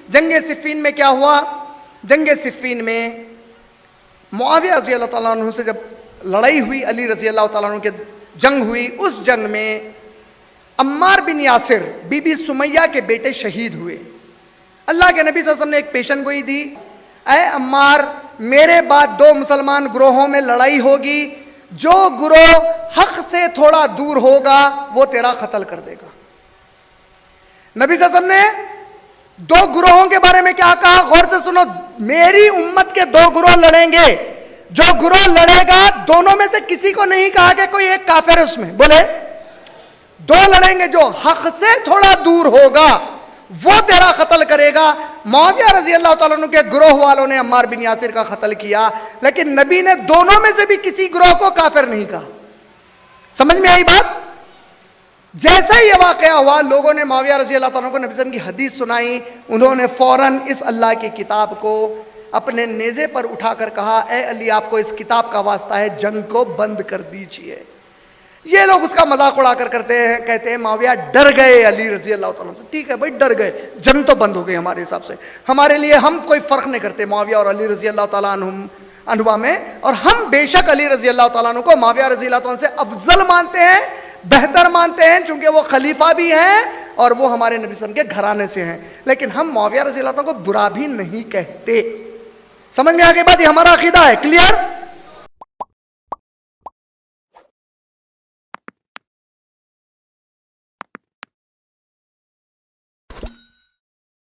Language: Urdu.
جنگ صفین میں کیا ہوا؟ جنگ صفین میں معاویہ رضی اللہ تعالیٰ عنہ سے جب لڑائی ہوئی، علی رضی اللہ تعالیٰ عنہ کے جنگ ہوئی، اس جنگ میں عمار بن یاسر بی بی سمیہ کے بیٹے شہید ہوئے۔ اللہ کے نبی صلی اللہ علیہ وسلم نے ایک پیشن گوئی دی، اے عمار، میرے بعد دو مسلمان گروہوں میں لڑائی ہوگی، جو گروہ حق سے تھوڑا دور ہوگا وہ تیرا قتل کر دے گا۔ نبی صلی اللہ علیہ وسلم نے دو گروہوں کے بارے میں کیا کہا؟ غور سے سنو، میری امت کے دو گروہ لڑیں گے، جو گروہ لڑے گا دونوں میں سے کسی کو نہیں کہا کہ کوئی ایک کافر ہے اس میں، بولے دو لڑیں گے، جو حق سے تھوڑا دور ہوگا وہ تیرا قتل کرے گا۔ معاویہ رضی اللہ تعالیٰ عنہ کے گروہ والوں نے عمار بن یاسر کا قتل کیا، لیکن نبی نے دونوں میں سے بھی کسی گروہ کو کافر نہیں کہا۔ سمجھ میں آئی بات؟ جیسا یہ واقعہ ہوا، لوگوں نے معاویہ رضی اللہ تعالیٰ عنہ کو نبی صلی اللہ علیہ وسلم کی حدیث سنائی، انہوں نے فوراً اس اللہ کی کتاب کو اپنے نیزے پر اٹھا کر کہا، اے علی، آپ کو اس کتاب کا واسطہ ہے، جنگ کو بند کر دیجئے۔ یہ لوگ اس کا مذاق اڑا کر کرتے ہیں، کہتے ہیں معاویہ ڈر گئے علی رضی اللہ تعالیٰ سے۔ ٹھیک ہے بھائی، ڈر گئے، جنگ تو بند ہو گئی ہمارے حساب سے، ہمارے لیے ہم کوئی فرق نہیں کرتے معاویہ اور علی رضی اللہ تعالیٰ عنہ میں، اور ہم بے شک علی رضی اللہ تعالیٰ عنہ کو معاویہ رضی اللہ تعالیٰ سے افضل مانتے ہیں، بہتر مانتے ہیں، چونکہ وہ خلیفہ بھی ہیں اور وہ ہمارے نبی صلی اللہ علیہ وسلم کے گھرانے سے ہیں، لیکن ہم معاویہ رضی اللہ تعالیٰ کو برا بھی نہیں کہتے۔ سمجھ میں آگے بات؟ یہ ہمارا عقیدہ ہے، کلیئر؟